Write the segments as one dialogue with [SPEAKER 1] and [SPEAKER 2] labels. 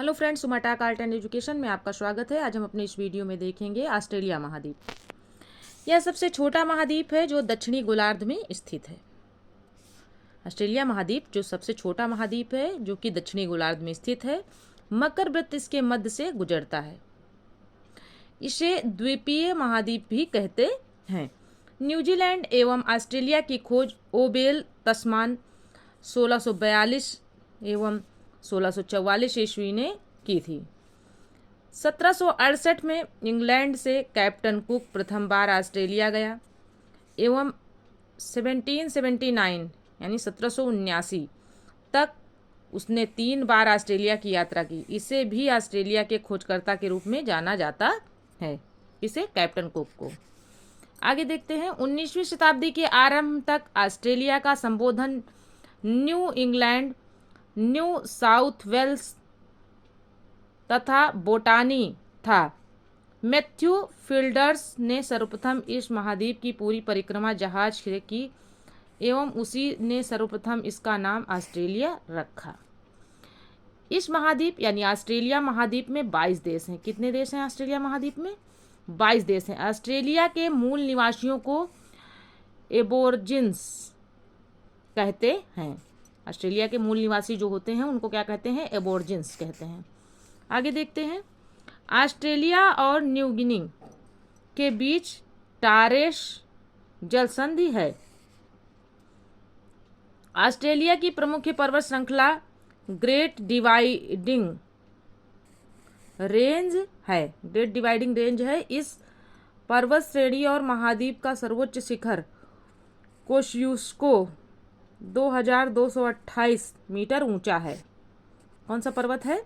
[SPEAKER 1] Hello friends, सुमाटाक art and education में आपका स्वागत है। आज हम अपने इस वीडियो में देखेंगे ऑस्ट्रेलिया महाद्वीप। यह सबसे छोटा महाद्वीप है जो दक्षिणी गोलार्ध में स्थित है। ऑस्ट्रेलिया महाद्वीप जो सबसे छोटा महाद्वीप है जो कि दक्षिणी गोलार्ध में स्थित है, मकर वृत्त इसके मध्य से गुजरता है। इसे द्वीपीय महाद्वीप भी कहते हैं। न्यूजीलैंड एवं ऑस्ट्रेलिया की खोज ओबेल तस्मान 1642 एवं 1644 ईस्वी ने की थी। 1768 में इंग्लैंड से कैप्टन कुक प्रथम बार ऑस्ट्रेलिया गया एवं 1779 यानी 1779 तक उसने 3 बार ऑस्ट्रेलिया की यात्रा की। इसे भी ऑस्ट्रेलिया के खोजकर्ता के रूप में जाना जाता है, इसे कैप्टन कुक को। आगे देखते हैं। 19वीं शताब्दी के आरंभ तक ऑस्ट्रेलिया का संबोधन New England, New South Wales तथा बोटानी था। मैथ्यू फील्डर्स ने सर्वप्रथम इस महाद्वीप की पूरी परिक्रमा जहाज से की एवं उसी ने सर्वप्रथम इसका नाम ऑस्ट्रेलिया रखा। इस महाद्वीप यानी ऑस्ट्रेलिया महाद्वीप में 22 देश हैं। कितने देश हैं ऑस्ट्रेलिया महाद्वीप में? 22 देश हैं। ऑस्ट्रेलिया के मूल निवासियों को एबोर्जिन्स कहते हैं। ऑस्ट्रेलिया के मूल निवासी जो होते हैं उनको क्या कहते हैं? एबोर्जिन्स कहते हैं। आगे देखते हैं। ऑस्ट्रेलिया और न्यू गिनी के बीच टारेस जल संधि है। ऑस्ट्रेलिया की प्रमुख पर्वत श्रृंखला ग्रेट डिवाइडिंग रेंज है। ग्रेट डिवाइडिंग रेंज है। इस पर्वत श्रेणी और महाद्वीप का सर्वोच्च शिखर कोशियुस्को 2228 मीटर ऊंचा है। कौन सा पर्वत है?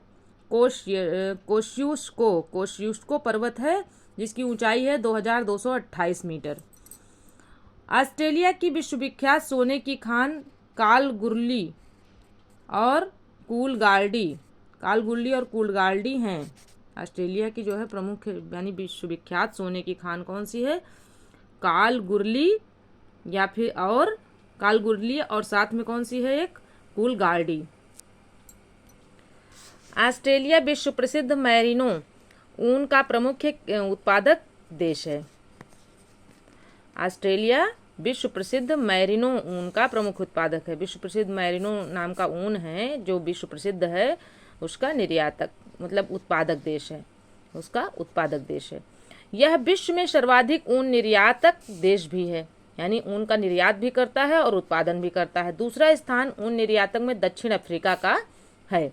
[SPEAKER 1] कोशियुस्को पर्वत है जिसकी ऊंचाई है 2228 मीटर। ऑस्ट्रेलिया की विश्वविख्यात सोने की खान कालगुरली और कूलगार्डी हैं। ऑस्ट्रेलिया की जो है प्रमुख यानी विश्वविख्यात सोने की खान कौन सी है? कालगुरली या फिर और कालगुरली और साथ में कौन सी है? एक कूलगार्डी। ऑस्ट्रेलिया विश्व प्रसिद्ध मैरिनो ऊन का प्रमुख उत्पादक देश है। ऑस्ट्रेलिया विश्व प्रसिद्ध मैरिनो ऊन का प्रमुख उत्पादक है। विश्व प्रसिद्ध मैरिनो नाम का ऊन है जो विश्व प्रसिद्ध है, उसका निर्यातक मतलब उत्पादक देश है, उसका उत्पादक देश है। यह विश्व में सर्वाधिक ऊन निर्यातक देश भी है, यानी ऊन का निर्यात भी करता है और उत्पादन भी करता है। दूसरा स्थान ऊन निर्यातक में दक्षिण अफ्रीका का है।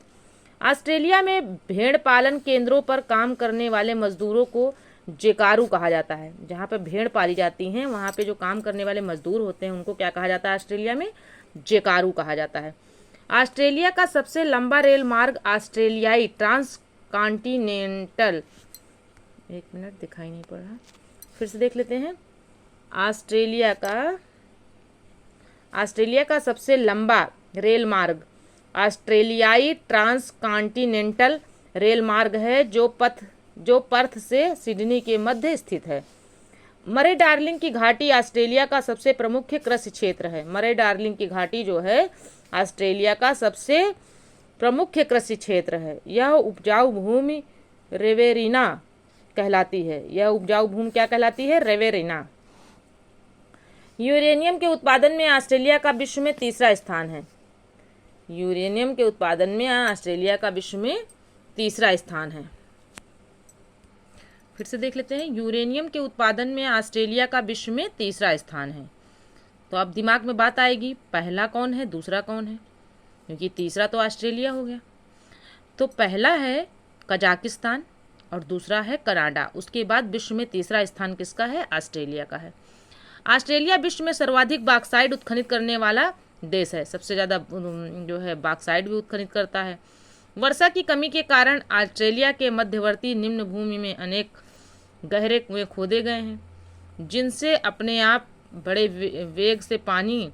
[SPEAKER 1] ऑस्ट्रेलिया में भेड़ पालन केंद्रों पर काम करने वाले मजदूरों को जेकारू कहा जाता है। जहाँ पे भेड़ पाली जाती हैं वहाँ पे जो काम करने वाले मजदूर होते हैं उनको क्या कहा जाता है? ऑस्ट्रेलिया में जेकारू कहा जाता है। ऑस्ट्रेलिया का सबसे लंबा रेल मार्ग ऑस्ट्रेलियाई ट्रांस कॉन्टिनेंटल, एक मिनट दिखाई नहीं पड़ रहा, फिर से देख लेते हैं। ऑस्ट्रेलिया का सबसे लंबा रेल मार्ग ऑस्ट्रेलियाई ट्रांस कॉन्टिनेंटल रेल मार्ग है जो पर्थ से सिडनी के मध्य स्थित है। मरे डार्लिंग की घाटी ऑस्ट्रेलिया का सबसे प्रमुख कृषि क्षेत्र है। मरे डार्लिंग की घाटी जो है ऑस्ट्रेलिया का सबसे प्रमुख कृषि क्षेत्र है। यह उपजाऊ भूमि रेवेरिना कहलाती है। यह उपजाऊ भूमि क्या कहलाती है? रेवेरिना। यूरेनियम के उत्पादन में ऑस्ट्रेलिया का विश्व में तीसरा स्थान है। यूरेनियम के उत्पादन में ऑस्ट्रेलिया का विश्व में तीसरा स्थान है। फिर से देख लेते हैं। यूरेनियम के उत्पादन में ऑस्ट्रेलिया का विश्व में तीसरा स्थान है। तो अब दिमाग में बात आएगी, पहला कौन है दूसरा कौन है, क्योंकि तीसरा तो ऑस्ट्रेलिया हो गया। तो पहला है कजाकिस्तान और दूसरा है कनाडा। उसके बाद विश्व में तीसरा स्थान किसका है? ऑस्ट्रेलिया का है। ऑस्ट्रेलिया विश्व में सर्वाधिक बॉक्साइट उत्खनित करने वाला देश है। सबसे ज़्यादा जो है बॉक्साइट भी उत्खनित करता है। वर्षा की कमी के कारण ऑस्ट्रेलिया के मध्यवर्ती निम्न भूमि में अनेक गहरे कुएं खोदे गए हैं जिनसे अपने आप बड़े वेग से पानी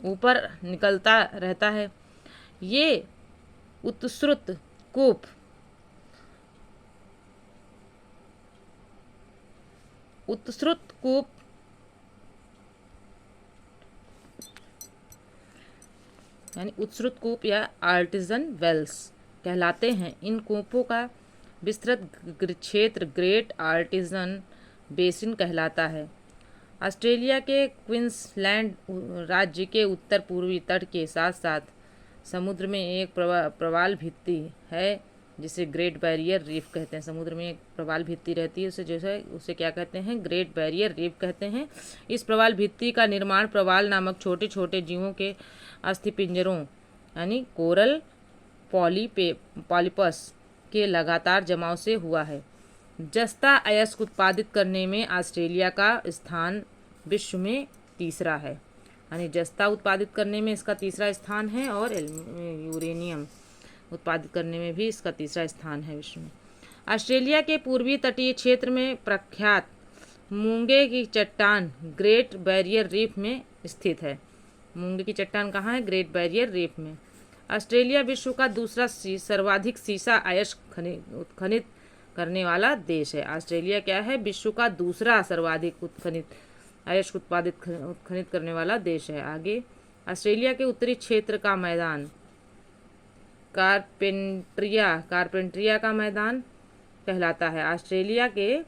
[SPEAKER 1] ऊपर निकलता रहता है। ये उत्सृत कूप यानी उत्सृत कूप या आर्टिजन वेल्स कहलाते हैं। इन कूपों का विस्तृत क्षेत्र ग्रेट आर्टिजन बेसिन कहलाता है। ऑस्ट्रेलिया के क्वींसलैंड राज्य के उत्तर पूर्वी तट के साथ साथ समुद्र में एक प्रवाल भित्ति है जिसे ग्रेट बैरियर रीफ कहते हैं। समुद्र में एक प्रवाल भित्ति रहती है उसे क्या कहते हैं? ग्रेट बैरियर रीफ कहते हैं। इस प्रवाल भित्ति का निर्माण प्रवाल नामक छोटे छोटे जीवों के अस्थिपिंजरों यानी कोरल पॉलीपस के लगातार जमाव से हुआ है। जस्ता अयस्क उत्पादित करने में ऑस्ट्रेलिया का स्थान विश्व में तीसरा है, यानी जस्ता उत्पादित करने में इसका तीसरा स्थान है और यूरेनियम उत्पादित करने में भी इसका तीसरा स्थान है विश्व में। ऑस्ट्रेलिया के पूर्वी तटीय क्षेत्र में प्रख्यात मूंगे की चट्टान ग्रेट बैरियर रीफ में स्थित है। मूंगे की चट्टान कहाँ है? ग्रेट बैरियर रीफ में। ऑस्ट्रेलिया विश्व का दूसरा सर्वाधिक सीसा अयस्क उत्खनित करने वाला देश है। ऑस्ट्रेलिया क्या है? विश्व का दूसरा सर्वाधिक अयस्क उत्खनित करने वाला देश है। आगे, ऑस्ट्रेलिया के उत्तरी क्षेत्र का मैदान कारपेंट्रिया का मैदान कहलाता है। ऑस्ट्रेलिया के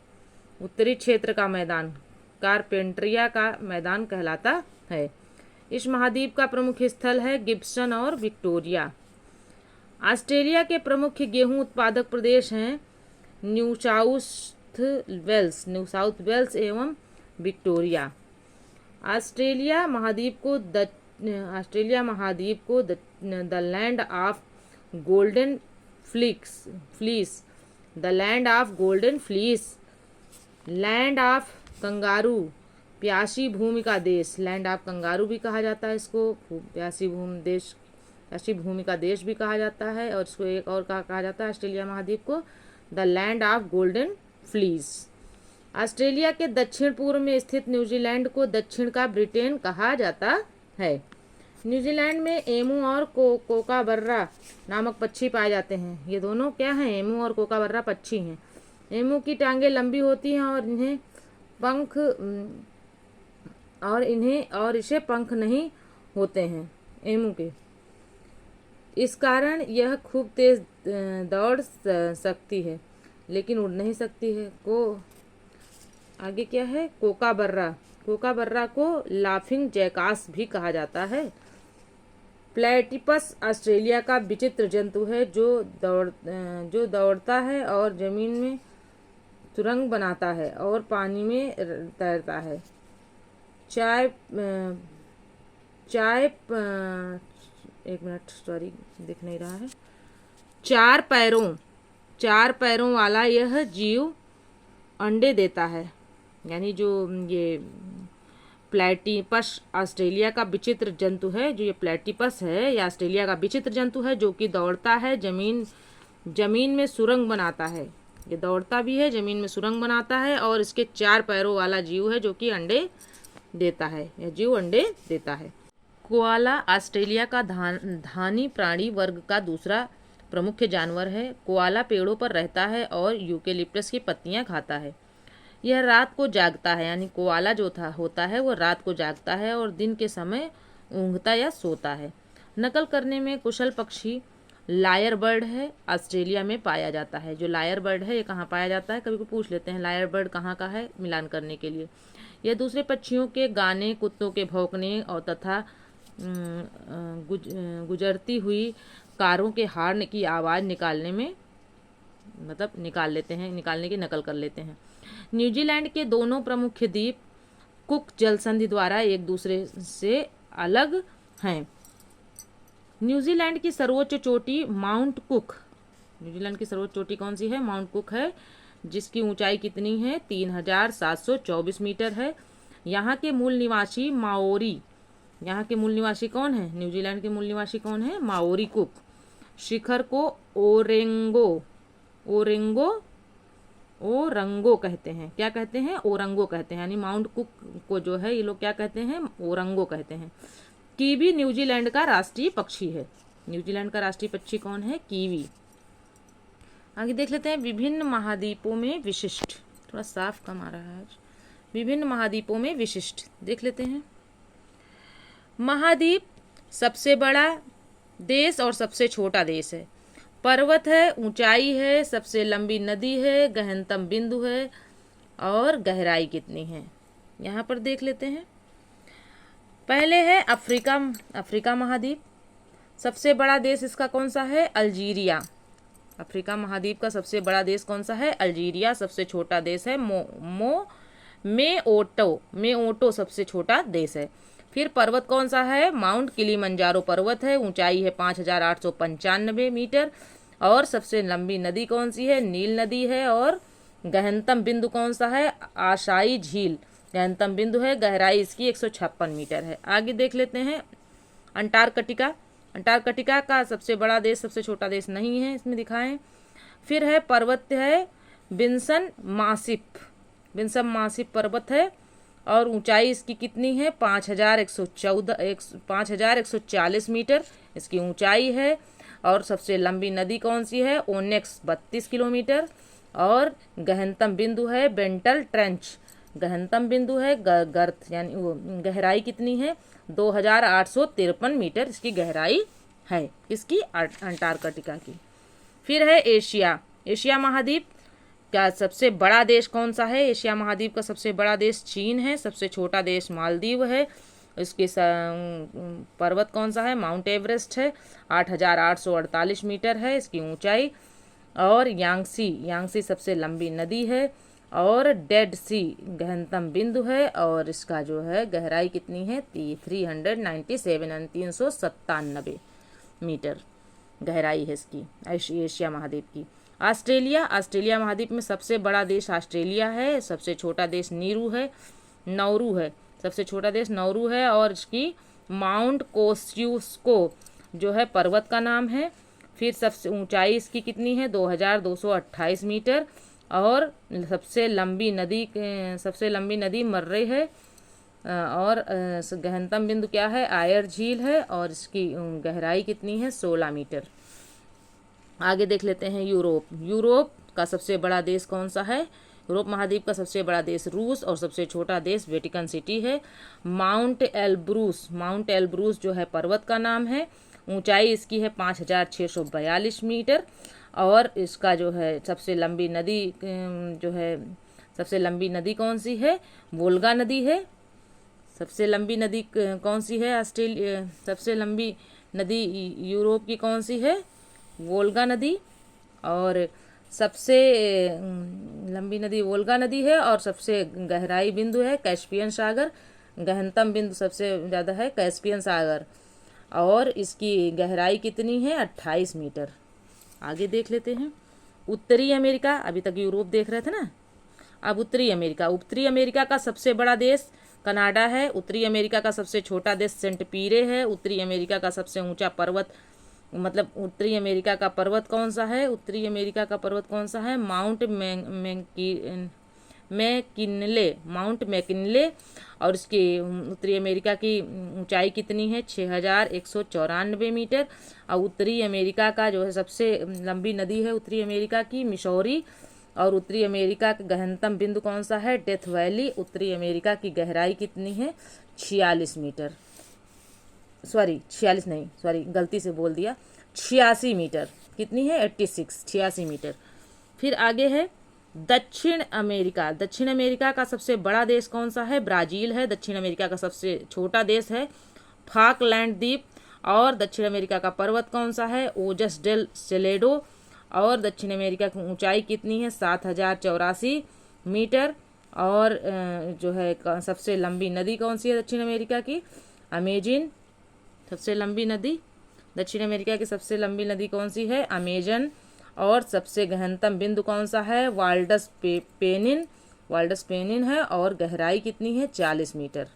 [SPEAKER 1] उत्तरी क्षेत्र का मैदान कारपेंट्रिया का मैदान कहलाता है। इस महाद्वीप का प्रमुख स्थल है गिब्सन और विक्टोरिया। ऑस्ट्रेलिया के प्रमुख गेहूं उत्पादक प्रदेश हैं न्यू साउथ वेल्स एवं विक्टोरिया। ऑस्ट्रेलिया महाद्वीप को the land of golden fleece, land of kangaroo, प्यासी भूमि का देश, लैंड ऑफ कंगारू भी कहा जाता है इसको, प्यासी भूमि का देश भी कहा जाता है। और इसको एक और कहा जाता है ऑस्ट्रेलिया महाद्वीप को the land of golden fleece. Australia के दक्षिण पूर्व में स्थित न्यूजीलैंड को दक्षिण का ब्रिटेन कहा जाता है। न्यूजीलैंड में एमू और कोकाबर्रा नामक पक्षी पाए जाते हैं। ये दोनों क्या हैं? एमू और कोकाबर्रा पक्षी हैं। एमू की टांगें लंबी होती हैं और इसे पंख नहीं होते हैं एमू के। इस कारण यह खूब तेज दौड़ सकती है लेकिन उड़ नहीं सकती है। आगे क्या है? कोकाबर्रा को लाफिंग जैकास भी कहा जाता है। प्लेटिपस ऑस्ट्रेलिया का विचित्र जंतु है जो दौड़ता है और जमीन में सुरंग बनाता है और पानी में तैरता है। दिख नहीं रहा है। चार पैरों वाला यह जीव अंडे देता है, यानी जो ये प्लेटिपस ऑस्ट्रेलिया का विचित्र जंतु है। जो ये प्लेटिपस है, यह ऑस्ट्रेलिया का विचित्र जंतु है जो कि दौड़ता है, जमीन में सुरंग बनाता है। ये दौड़ता भी है, जमीन में सुरंग बनाता है और इसके 4 पैरों वाला जीव है जो कि अंडे देता है। यह जीव अंडे देता है। कोआला ऑस्ट्रेलिया का धानी प्राणी वर्ग का दूसरा प्रमुख जानवर है। कोआला पेड़ों पर रहता है और यूकेलिप्टस की पत्तियां खाता है। यह रात को जागता है, यानी कोआला जो होता है वो रात को जागता है और दिन के समय ऊँघता या सोता है। नकल करने में कुशल पक्षी लायर बर्ड है, ऑस्ट्रेलिया में पाया जाता है। जो लायर बर्ड है ये कहाँ पाया जाता है? कभी को पूछ लेते हैं लायर बर्ड कहाँ का है, मिलान करने के लिए। यह दूसरे पक्षियों के गाने, कुत्तों के भौंकने और तथा गुजरती हुई कारों के हॉर्न की आवाज़ निकालने की नकल कर लेते हैं। न्यूजीलैंड के दोनों प्रमुख द्वीप कुक जलसंधि द्वारा एक दूसरे से अलग हैं। न्यूजीलैंड की सर्वोच्च चोटी माउंट कुक, न्यूजीलैंड की सर्वोच्च चोटी कौन सी है? माउंट कुक है, जिसकी ऊंचाई कितनी है? 3724 मीटर है। यहाँ के मूल निवासी माओरी, यहाँ के मूल निवासी कौन है? न्यूजीलैंड के मूल निवासी कौन है? Maori cook. शिखर को ओरंगो कहते हैं। क्या कहते हैं? ओरंगो कहते हैं, यानी माउंट कुक को जो है ये लोग क्या कहते हैं? ओरंगो कहते हैं। कीवी न्यूजीलैंड का राष्ट्रीय पक्षी है। न्यूजीलैंड का राष्ट्रीय पक्षी कौन है? कीवी। आगे देख लेते हैं विभिन्न महाद्वीपों में विशिष्ट, थोड़ा साफ कम आ रहा है आज। विभिन्न महाद्वीपों में विशिष्ट देख लेते हैं। महाद्वीप सबसे बड़ा देश और सबसे छोटा देश है। पर्वत है, ऊंचाई है, सबसे लंबी नदी है, गहनतम बिंदु है और गहराई कितनी है। यहाँ पर देख लेते हैं। पहले है अफ्रीका महाद्वीप। सबसे बड़ा देश इसका कौन सा है? अल्जीरिया। अफ्रीका महाद्वीप का सबसे बड़ा देश कौन सा है? अल्जीरिया। सबसे छोटा देश है मेओटो सबसे छोटा देश है। फिर पर्वत कौन सा है? माउंट किलिमंजारो पर्वत है, ऊंचाई है 5895 मीटर। और सबसे लंबी नदी कौन सी है? नील नदी है। और गहनतम बिंदु कौन सा है? आशाई झील गहनतम बिंदु है, गहराई इसकी 156 मीटर है। आगे देख लेते हैं अंटार्कटिका। अंटार्कटिका का सबसे बड़ा देश सबसे छोटा देश नहीं है इसमें दिखाएं। फिर है पर्वत है विंसन मासिप पर्वत है और ऊंचाई इसकी कितनी है? 5140 मीटर इसकी ऊंचाई है। और सबसे लंबी नदी कौन सी है? ओनेक्स 32 किलोमीटर। और गहनतम बिंदु है बेंटल ट्रेंच, गहनतम बिंदु है गर्त यानी वो गहराई कितनी है? 2853 मीटर इसकी गहराई है इसकी अंटार्कटिका की। फिर है एशिया महाद्वीप का सबसे बड़ा देश कौन सा है? एशिया महाद्वीप का सबसे बड़ा देश चीन है। सबसे छोटा देश मालदीव है। इसके पर्वत कौन सा है? माउंट एवरेस्ट है, 8848 मीटर है इसकी ऊंचाई। और यांगसी सबसे लंबी नदी है। और डेड सी गहनतम बिंदु है और इसका जो है गहराई कितनी है? 397 मीटर गहराई है इसकी एशिया महाद्वीप की। ऑस्ट्रेलिया महाद्वीप में सबसे बड़ा देश ऑस्ट्रेलिया है। सबसे छोटा देश नौरू है। सबसे छोटा देश नौरू है और इसकी माउंट कोस्यूस्को जो है पर्वत का नाम है। फिर सबसे ऊंचाई इसकी कितनी है? 2228 मीटर। और सबसे लंबी नदी मर्रे है। और गहनतम बिंदु क्या है? आयर झील है और इसकी गहराई कितनी है? 16 मीटर। आगे देख लेते हैं यूरोप का सबसे बड़ा देश कौन सा है? यूरोप महाद्वीप का सबसे बड़ा देश रूस और सबसे छोटा देश वेटिकन सिटी है। माउंट एल्ब्रूस जो है पर्वत का नाम है। ऊंचाई इसकी है 5642 मीटर। और इसका जो है सबसे लंबी नदी कौन सी है? वोल्गा नदी है। सबसे लंबी नदी कौन सी है? सबसे लंबी नदी यूरोप की कौन सी है? वोल्गा नदी। और सबसे लंबी नदी वोल्गा नदी है और सबसे गहराई बिंदु है कैस्पियन सागर। गहनतम बिंदु सबसे ज़्यादा है कैस्पियन सागर और इसकी गहराई कितनी है? 28 मीटर। आगे देख लेते हैं उत्तरी अमेरिका। अभी तक यूरोप देख रहे थे ना, अब उत्तरी अमेरिका का सबसे बड़ा देश कनाडा है। उत्तरी अमेरिका का सबसे छोटा देश सेंट पीरे है। उत्तरी अमेरिका का सबसे ऊंचा पर्वत उत्तरी अमेरिका का पर्वत कौन सा है? Mount McKinley. और इसकी उत्तरी अमेरिका की ऊंचाई कितनी है? 6194 मीटर। और उत्तरी अमेरिका का जो है सबसे लंबी नदी है उत्तरी अमेरिका की मिसौरी। और उत्तरी अमेरिका का गहनतम बिंदु कौन सा है? Death valley. उत्तरी अमेरिका की गहराई कितनी है? 46 मीटर। 46 नहीं, गलती से बोल दिया, 86 मीटर। कितनी है? 86 मीटर। फिर आगे है दक्षिण अमेरिका का सबसे बड़ा देश कौन सा है? ब्राज़ील है। दक्षिण अमेरिका का सबसे छोटा देश है फाकलैंड द्वीप। और दक्षिण अमेरिका का पर्वत कौन सा है? ओजस डेल सेलेडो। और दक्षिण अमेरिका की ऊंचाई कितनी है? 7084 मीटर। और जो है सबसे लंबी नदी कौन सी है दक्षिण अमेरिका की? अमेजन। सबसे लंबी नदी दक्षिण अमेरिका की सबसे लंबी नदी कौन सी है? अमेजन। और सबसे गहनतम बिंदु कौन सा है? वाल्डस पेनिन है और गहराई कितनी है? 40 मीटर।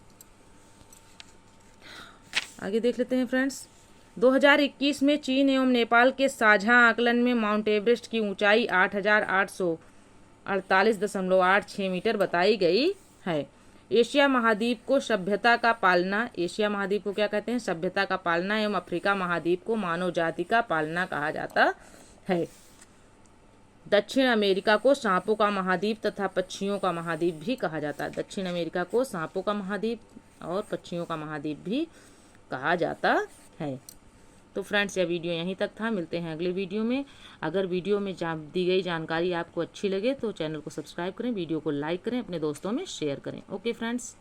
[SPEAKER 1] आगे देख लेते हैं फ्रेंड्स। 2021 में चीन एवं नेपाल के साझा आकलन में माउंट एवरेस्ट की ऊंचाई 8848.86 मीटर बताई गई है। एशिया महाद्वीप को सभ्यता का पालना, एशिया महाद्वीप को क्या कहते हैं? सभ्यता का पालना। एवं अफ्रीका महाद्वीप को मानव जाति का पालना कहा जाता है। दक्षिण अमेरिका को सांपों का महाद्वीप तथा पक्षियों का महाद्वीप भी कहा जाता है। दक्षिण अमेरिका को सांपों का महाद्वीप और पक्षियों का महाद्वीप भी कहा जाता है। तो फ्रेंड्स यह वीडियो यहीं तक था, मिलते हैं अगले वीडियो में। अगर वीडियो में दी गई जानकारी आपको अच्छी लगे तो चैनल को सब्सक्राइब करें, वीडियो को लाइक करें, अपने दोस्तों में शेयर करें। Okay friends.